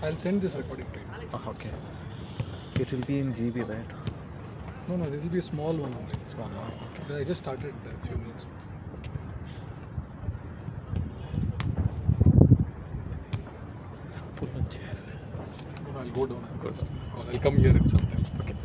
I'll send this recording to you. Okay. It will be in GB, right? No, this will be a small one only. Small one. Okay. Because I just started a few minutes. Pull a chair. No, I'll go down. Go down. I'll come here at some time. Okay.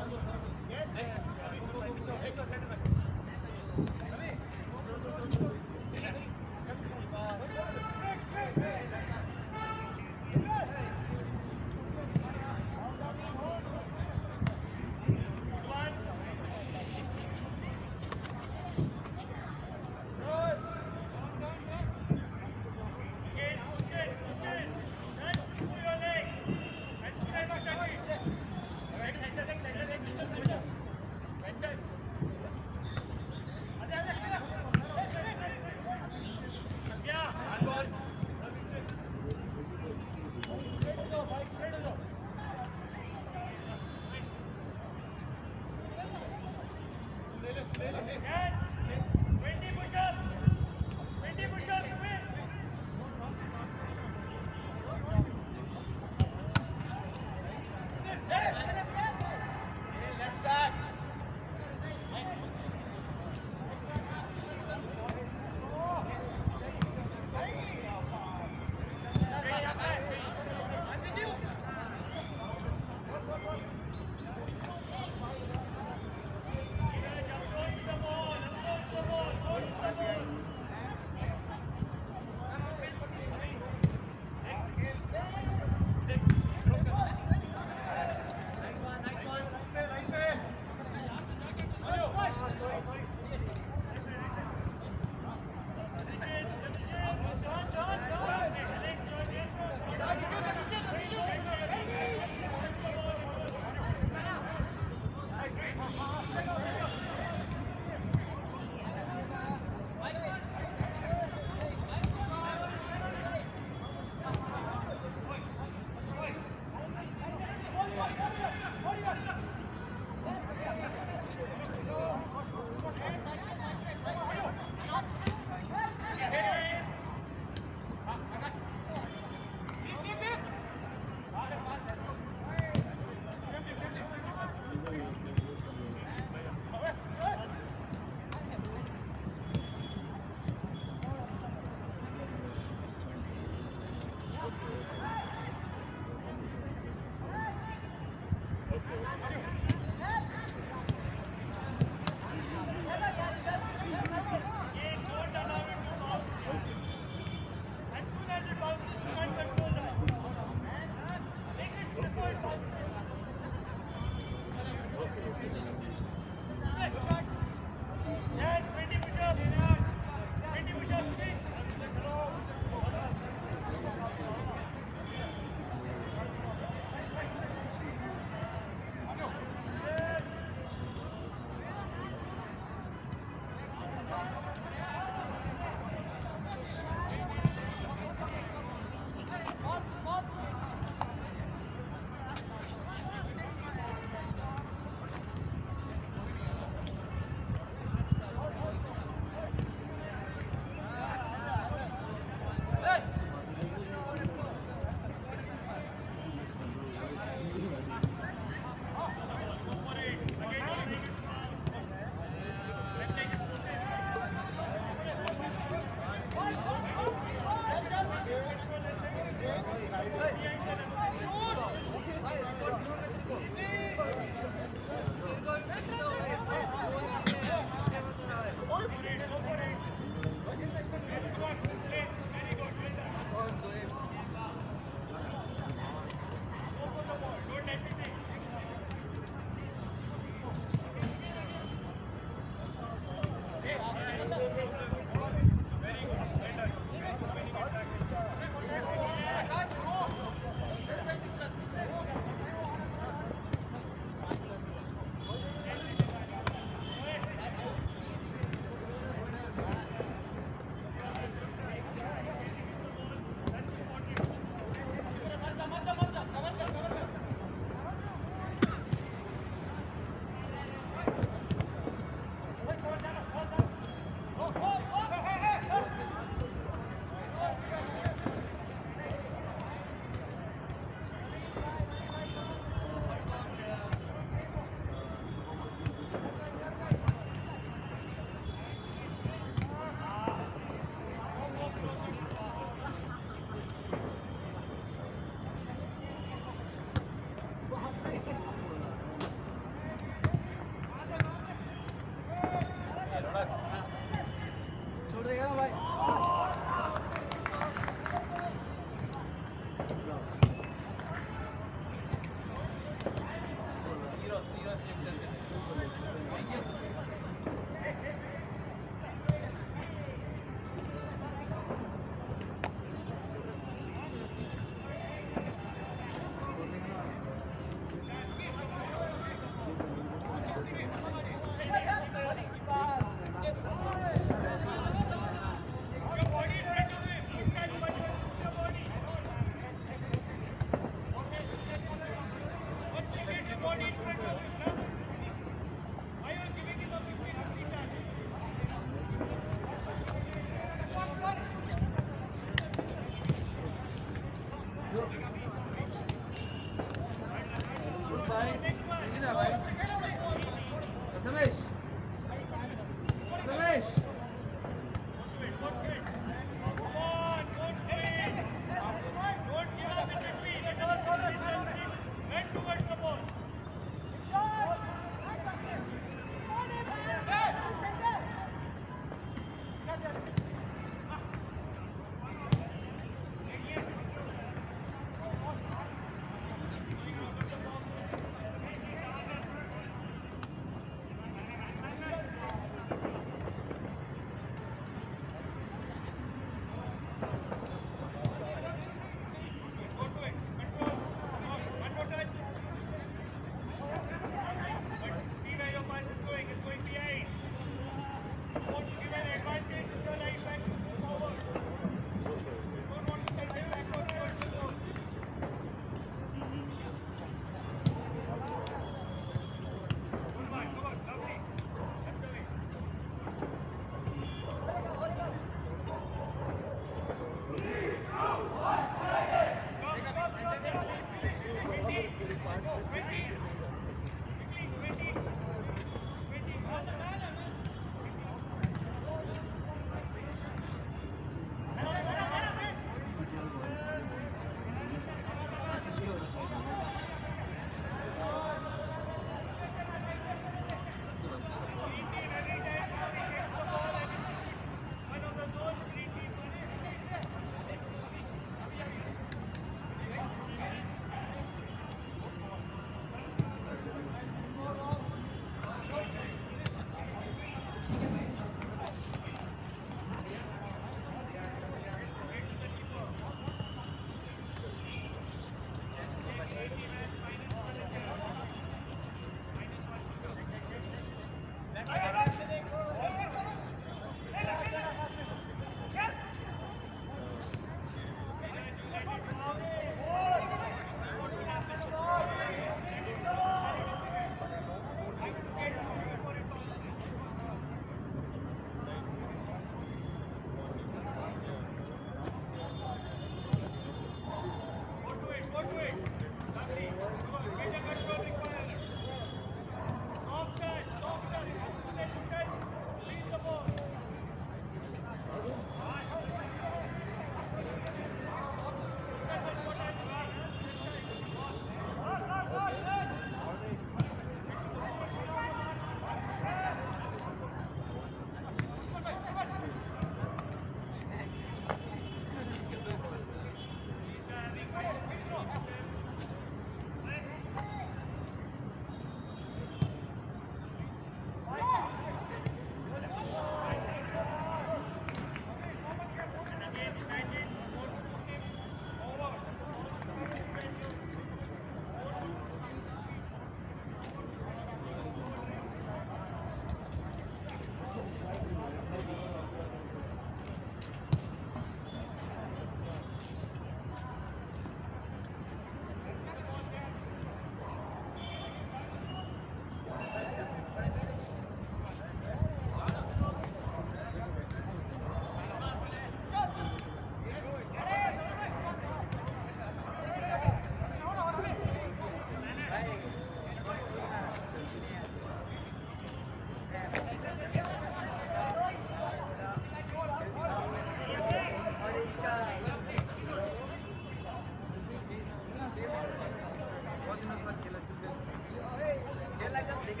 So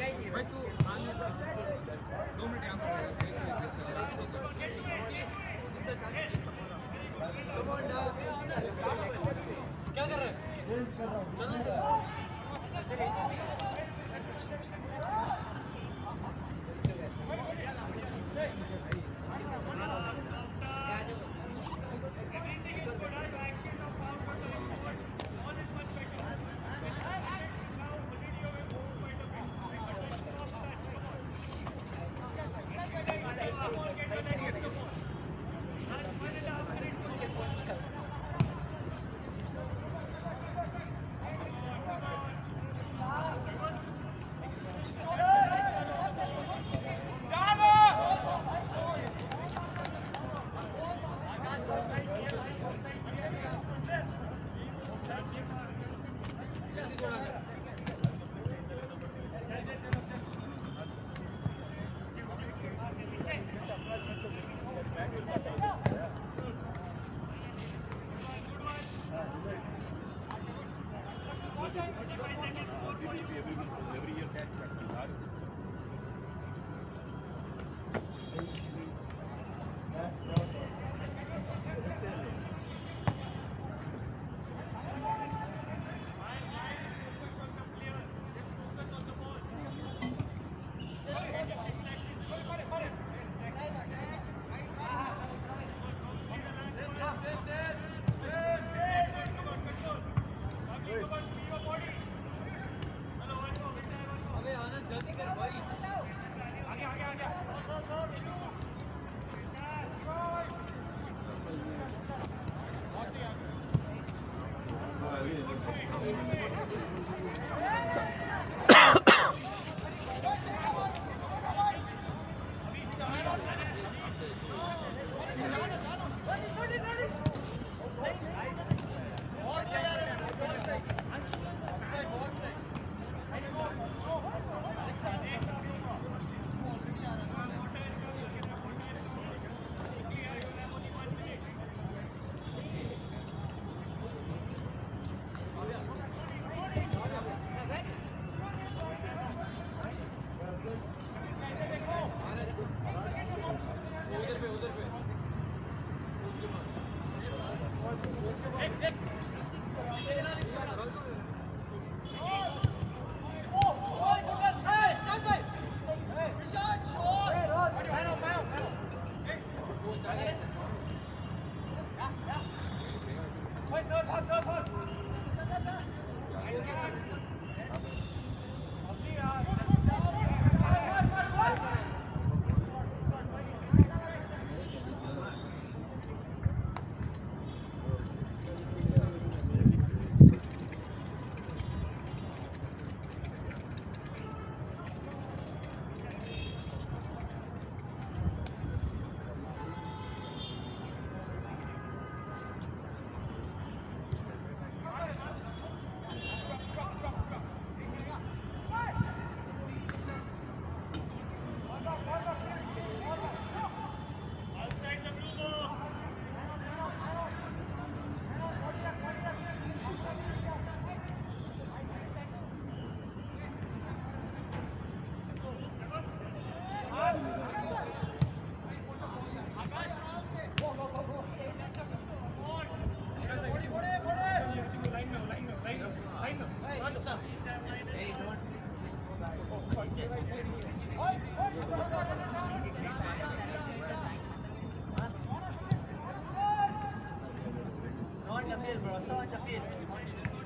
on the field, bro. So on the field.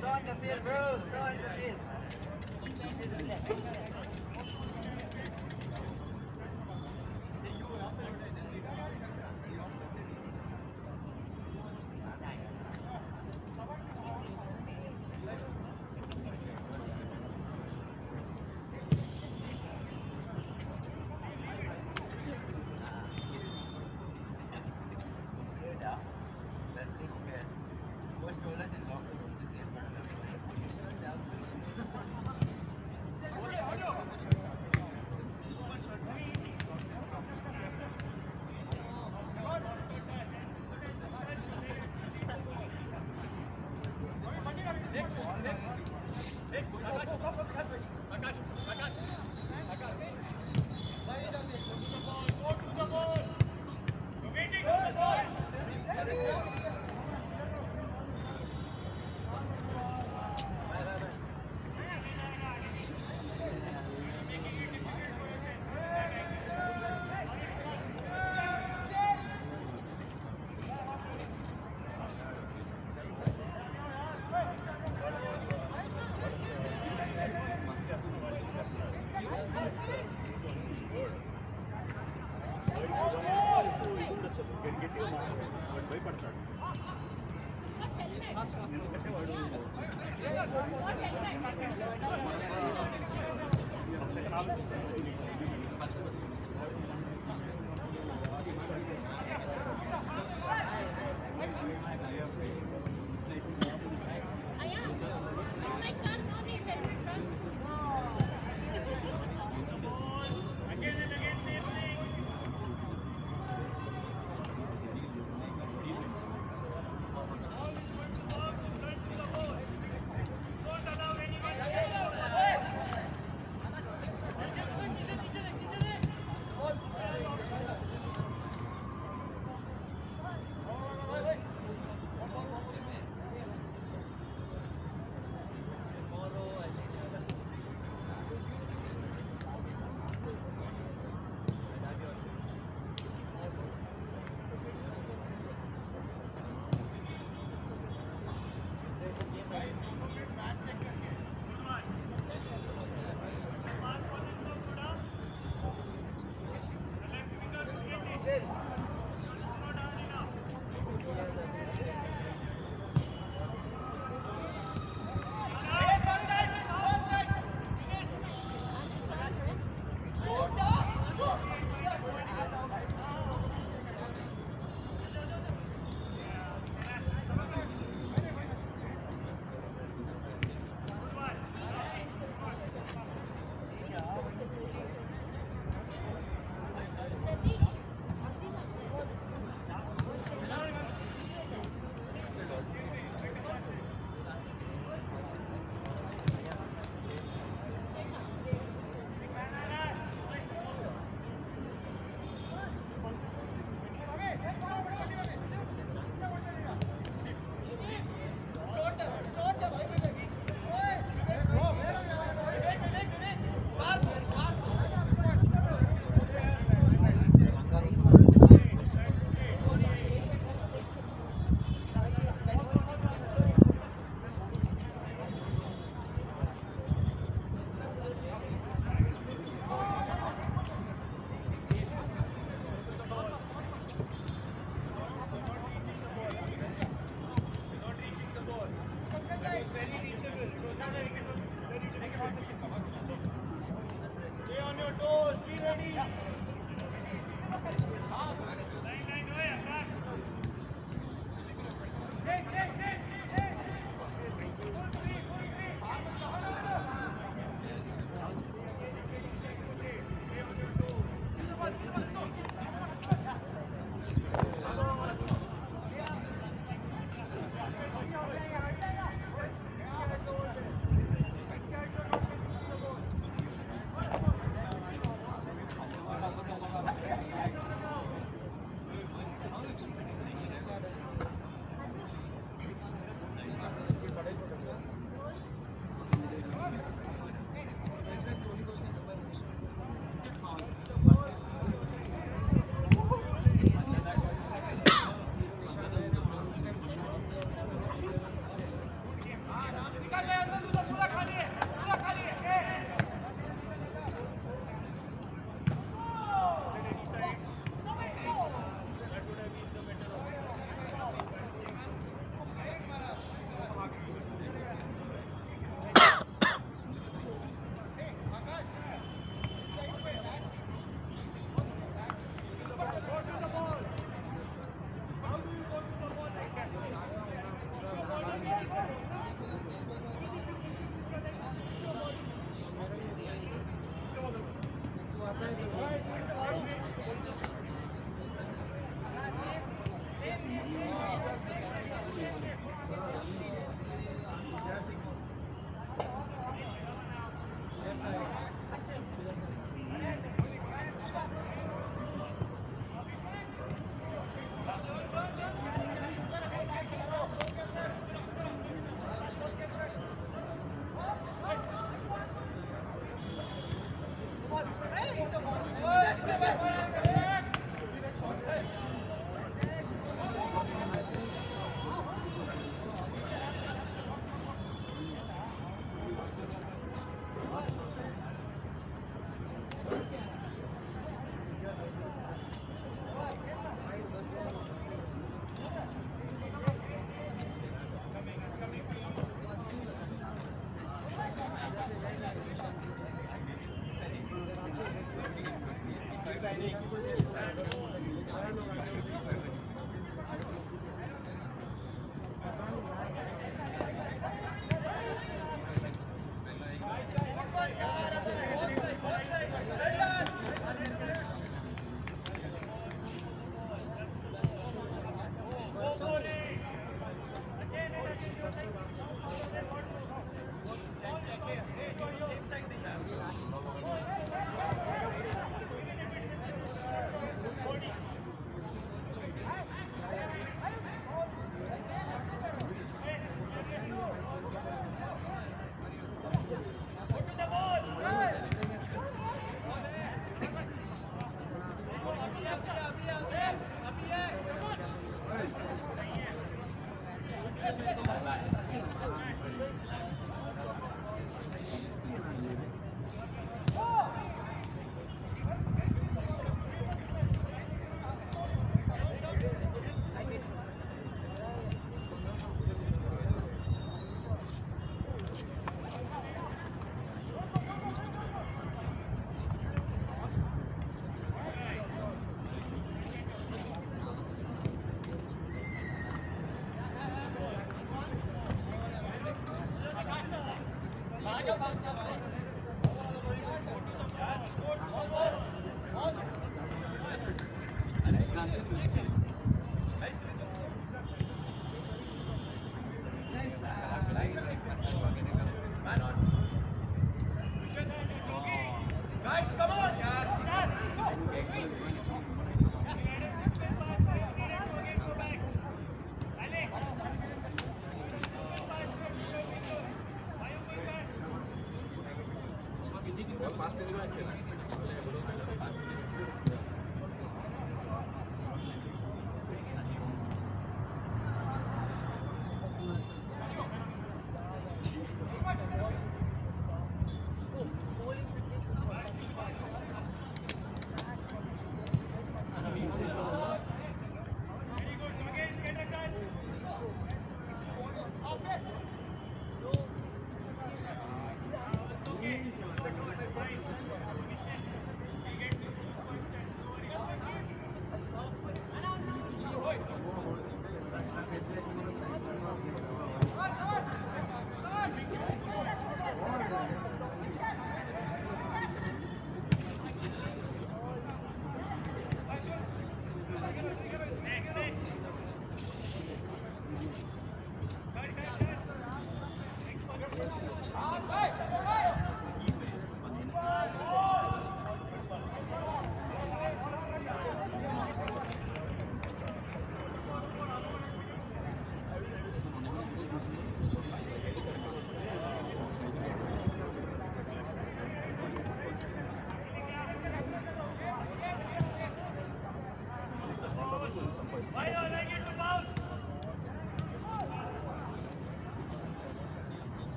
So on the field, bro. So on the field. Hey,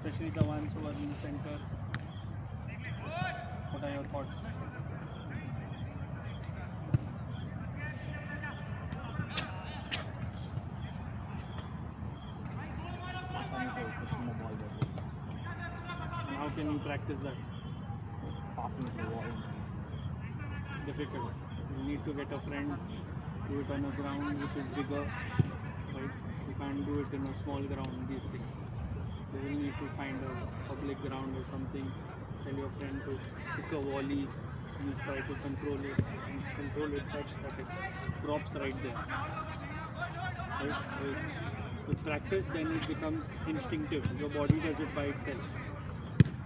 Especially the ones who are in the center. What are your thoughts? Pushing the ball there. And how can you practice that? Passing the wall. Difficult. You need to get a friend, do it on a ground which is bigger, right? You can't do it in a small ground, these things. You will need to find a public ground or something, tell your friend to pick a volley, you try to control it, and control it such that it drops right there. Right? With practice, then it becomes instinctive. Your body does it by itself.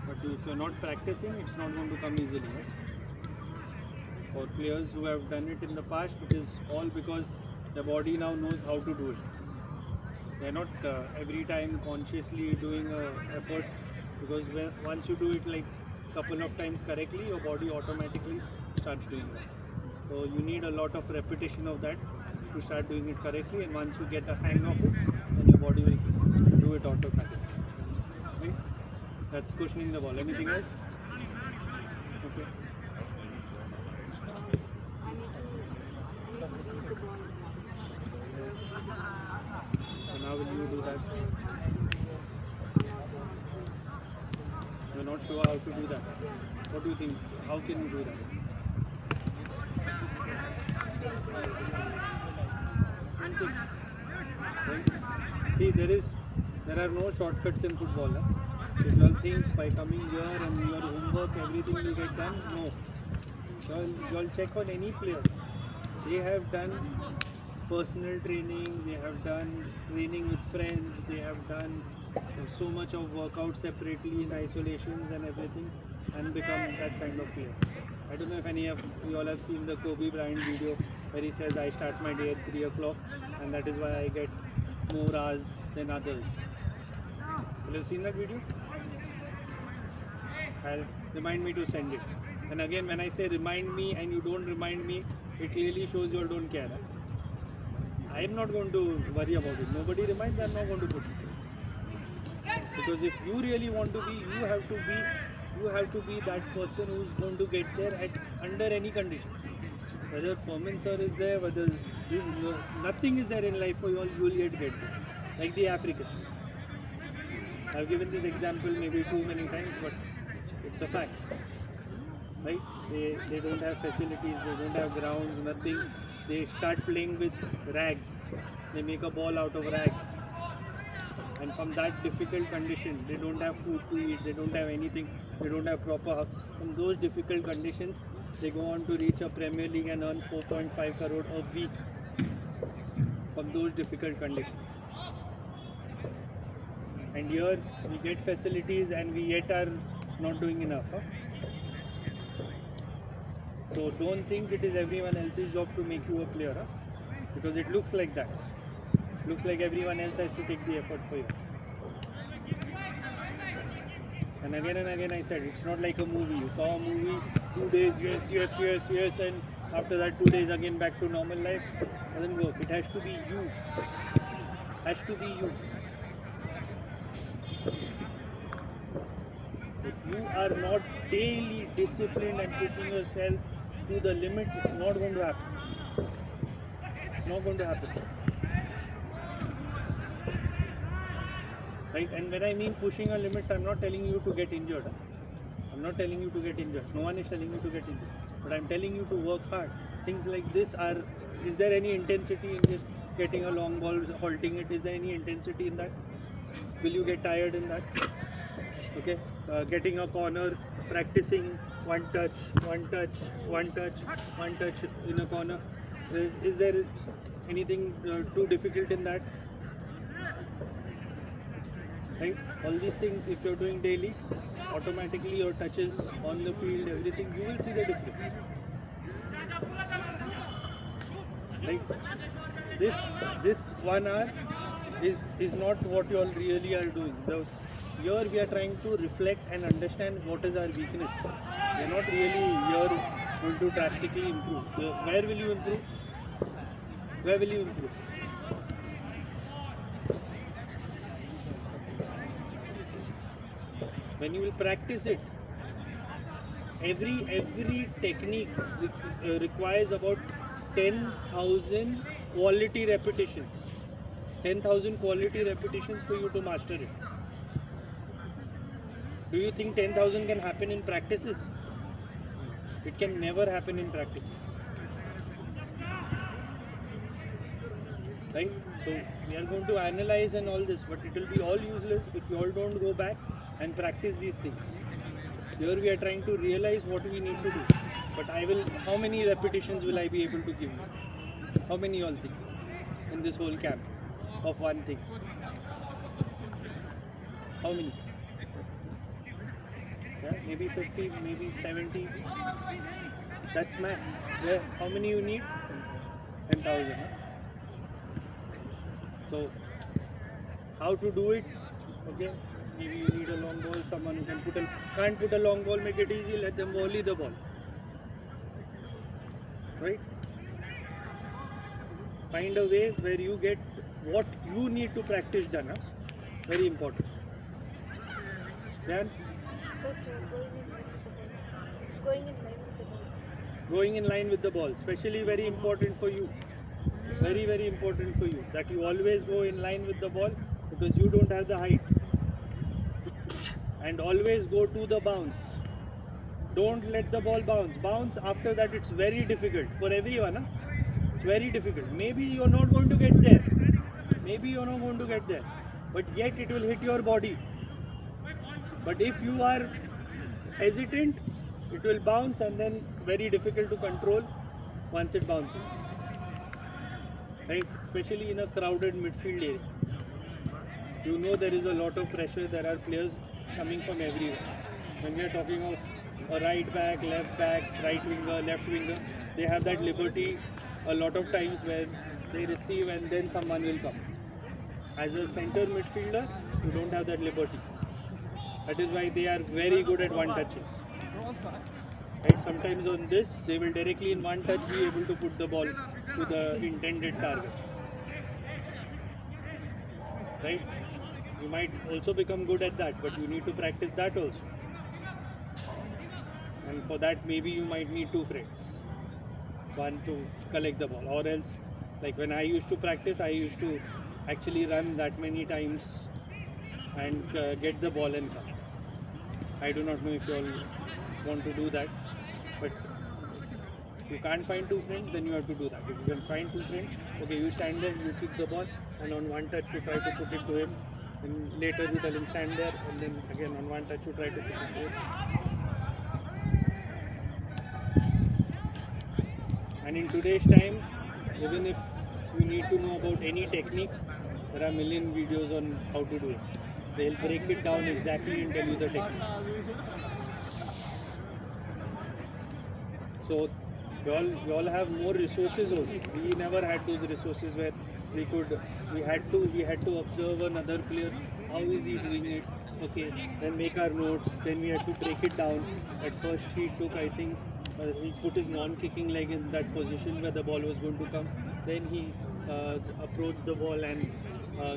But if you're not practicing, it's not going to come easily. Right? For players who have done it in the past, it is all because the body now knows how to do it. They're not every time consciously doing an effort, because once you do it like couple of times correctly, your body automatically starts doing that. So you need a lot of repetition of that to start doing it correctly, and once you get a hang of it, then your body will do it automatically. Right? That's cushioning the ball. Anything else? Okay. And how will you do that? You're not sure how to do that. What do you think? How can you do that? Right? See, there are no shortcuts in football. Huh? If you all think by coming here and your homework, everything will get done, no. You all check on any player. They have done personal training, they have done training with friends, they have done so much of workout separately in isolations and everything, and become that kind of player. I don't know if any of you all have seen the Kobe Bryant video where he says, I start my day at 3 o'clock and that is why I get more hours than others. Will you have seen that video? I'll remind me to send it. And again, when I say remind me and you don't remind me, it clearly shows you all don't care. I am not going to worry about it. Nobody reminds, I am not going to put it. Because if you really want to be, you have to be that person who is going to get there under any condition. Whether Furman sir is there, whether nothing is there in life for you all, you will get there. Like the Africans. I have given this example maybe too many times, but it's a fact. Right? They don't have facilities, they don't have grounds, nothing. They start playing with rags. They make a ball out of rags. And from that difficult condition, they don't have food to eat, they don't have anything, they don't have proper house. From those difficult conditions, they go on to reach a Premier League and earn 4.5 crore a week from those difficult conditions. And here we get facilities and we yet are not doing enough. Huh? So don't think it is everyone else's job to make you a player, huh? Because it looks like that. It looks like everyone else has to take the effort for you. And again I said, it's not like a movie. You saw a movie, 2 days, yes, and after that 2 days again back to normal life. Doesn't work. It has to be you. Has to be you. If you are not daily disciplined and pushing yourself to the limits, it's not going to happen. It's not going to happen. Right? And when I mean pushing your limits, I'm not telling you to get injured. Huh? I'm not telling you to get injured. No one is telling you to get injured. But I'm telling you to work hard. Things like this are, is there any intensity in this? Getting a long ball, halting it, is there any intensity in that? Will you get tired in that? Okay, getting a corner, practicing one touch in a corner. Is there anything too difficult in that? Right? All these things, if you're doing daily, automatically your touches on the field, everything, you will see the difference. Right? This 1 hour is not what you all really are doing. Here we are trying to reflect and understand what is our weakness. We are not really here going to drastically improve. So where will you improve? Where will you improve? When you will practice it, every technique requires about 10,000 quality repetitions. 10,000 quality repetitions for you to master it. Do you think 10,000 can happen in practices? It can never happen in practices. Right? So we are going to analyze and all this, but it will be all useless if you all don't go back and practice these things. Here we are trying to realize what we need to do. But how many repetitions will I be able to give you? How many you all think in this whole camp of one thing? How many? Yeah, maybe 50, maybe 70. That's max. Yeah. How many you need? 10,000. Huh? So, how to do it? Okay, maybe you need a long ball. Someone who can't put a long ball, make it easy. Let them volley the ball. Right? Find a way where you get what you need to practice done. Huh? Very important. Then going in line with the ball, especially very important for you. Very, very important for you that you always go in line with the ball because you don't have the height. And always go to the bounce. Don't let the ball bounce. Bounce after that, it's very difficult for everyone. Huh? It's very difficult. Maybe you're not going to get there. But yet it will hit your body. But if you are hesitant, it will bounce and then very difficult to control once it bounces. Right? Especially in a crowded midfield area. You know there is a lot of pressure. There are players coming from everywhere. When we are talking of a right back, right winger, left winger, they have that liberty a lot of times where they receive and then someone will come. As a center midfielder, you don't have that liberty. That is why they are very good at one touches. Right? Sometimes on this, they will directly in one touch be able to put the ball to the intended target. Right? You might also become good at that, but you need to practice that also. And for that, maybe you might need two friends. One to collect the ball, or else, like when I used to practice, I used to actually run that many times and get the ball and come. I do not know if you all want to do that, but if you can't find two friends, then you have to do that. If you can find two friends, okay, you stand there, you kick the ball, and on one touch you try to put it to him, and later you tell him stand there, and then again on one touch you try to put it to him. And in today's time, even if you need to know about any technique, there are a million videos on how to do it. They'll break it down exactly and tell you the technique. So we all have more resources also. We never had those resources where we had to observe another player. How is he doing it? Okay, then make our notes. Then we had to break it down. At first he took, I think, he put his non-kicking leg in that position where the ball was going to come. Then he approached the ball and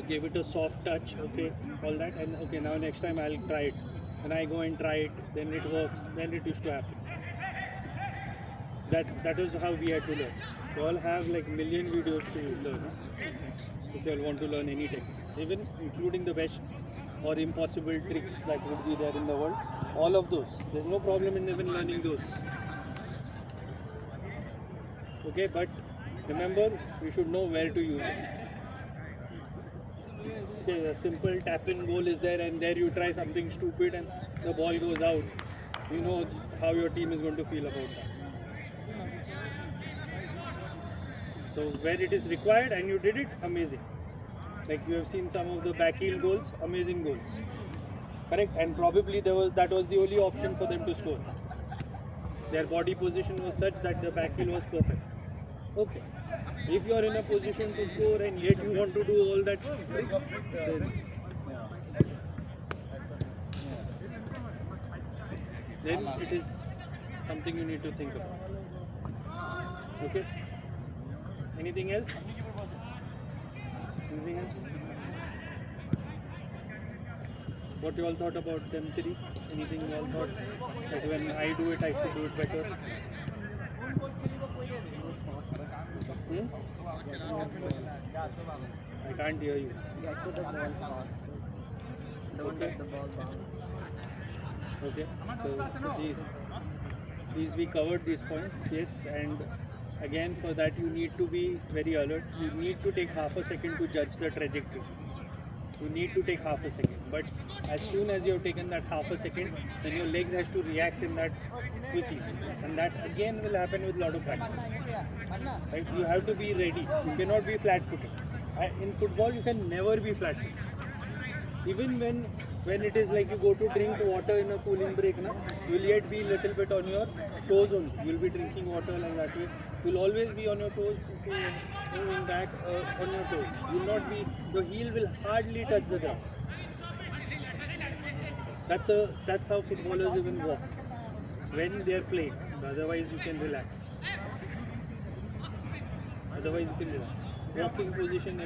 gave it a soft touch. Okay, all that. And okay, now next time I'll try it. And I go and try it. Then it works. Then it used to happen. That is how we had to learn. We all have like million videos to learn. If you all want to learn any technique, even including the best or impossible tricks that would be there in the world, all of those. There's no problem in even learning those. Okay, but remember, you should know where to use it. Okay, a simple tap-in goal is there, and there you try something stupid and the ball goes out. You know how your team is going to feel about that. So where it is required and you did it, amazing. Like you have seen some of the back heel goals, amazing goals. Correct? And probably that was the only option for them to score. Their body position was such that the back heel was perfect. Okay. If you are in a position to score and yet you want to do all that trick, then it is something you need to think about. Okay? Anything else? Anything else? What you all thought about them three? Anything you all thought that when I do it, I should do it better? Hmm? I can't hear you. Get to the ball fast. Don't let the ball bounce. Okay. So these we covered these points, yes. And again, for that you need to be very alert. You need to take half a second to judge the trajectory. You need to take half a second. But as soon as you have taken that half a second, then your legs has to react in that quickly, and that again will happen with a lot of practice. Right? You have to be ready. You cannot be flat-footed. In football, you can never be flat-footed. Even when it is like you go to drink water in a cooling break, na, you will yet be little bit on your toes only. You will be drinking water like that way. You will always be on your toes, moving back on your toes. You will not be. Your heel will hardly touch the ground. That's how footballers even walk when they are playing. Otherwise, you can relax. Otherwise, you can relax. Walking position,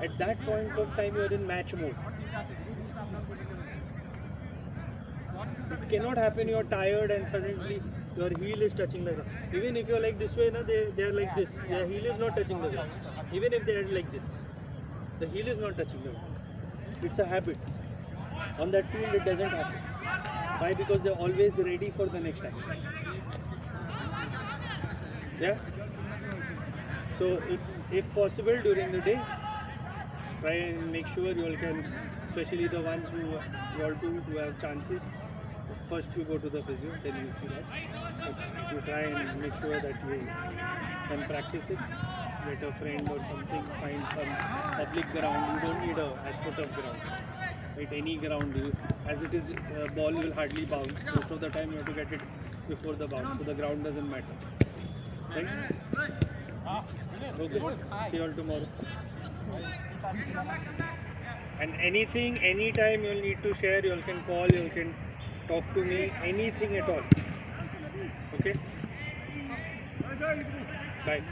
at that point of time, you are in match mode. It cannot happen. You are tired and suddenly your heel is touching the ground. Even if you are like this way, na, they are like this. Their heel is not touching the ground. Even if they are like this, the heel is not touching the ground. It's a habit. On that field, it doesn't happen. Why? Because they are always ready for the next action. Yeah. So if possible during the day, try and make sure you all can, especially the ones who have chances. First you go to the physio, then you see that. But you try and make sure that you can practice it. Get a friend or something, find some public ground. You don't need a AstroTurf ground. Right, any ground, as it is, ball will hardly bounce. Most of the time you have to get it before the bounce, so the ground doesn't matter. Right? Okay. See you all tomorrow. And anything, anytime you'll need to share, you all can call, you all can talk to me, anything at all. Okay? Bye.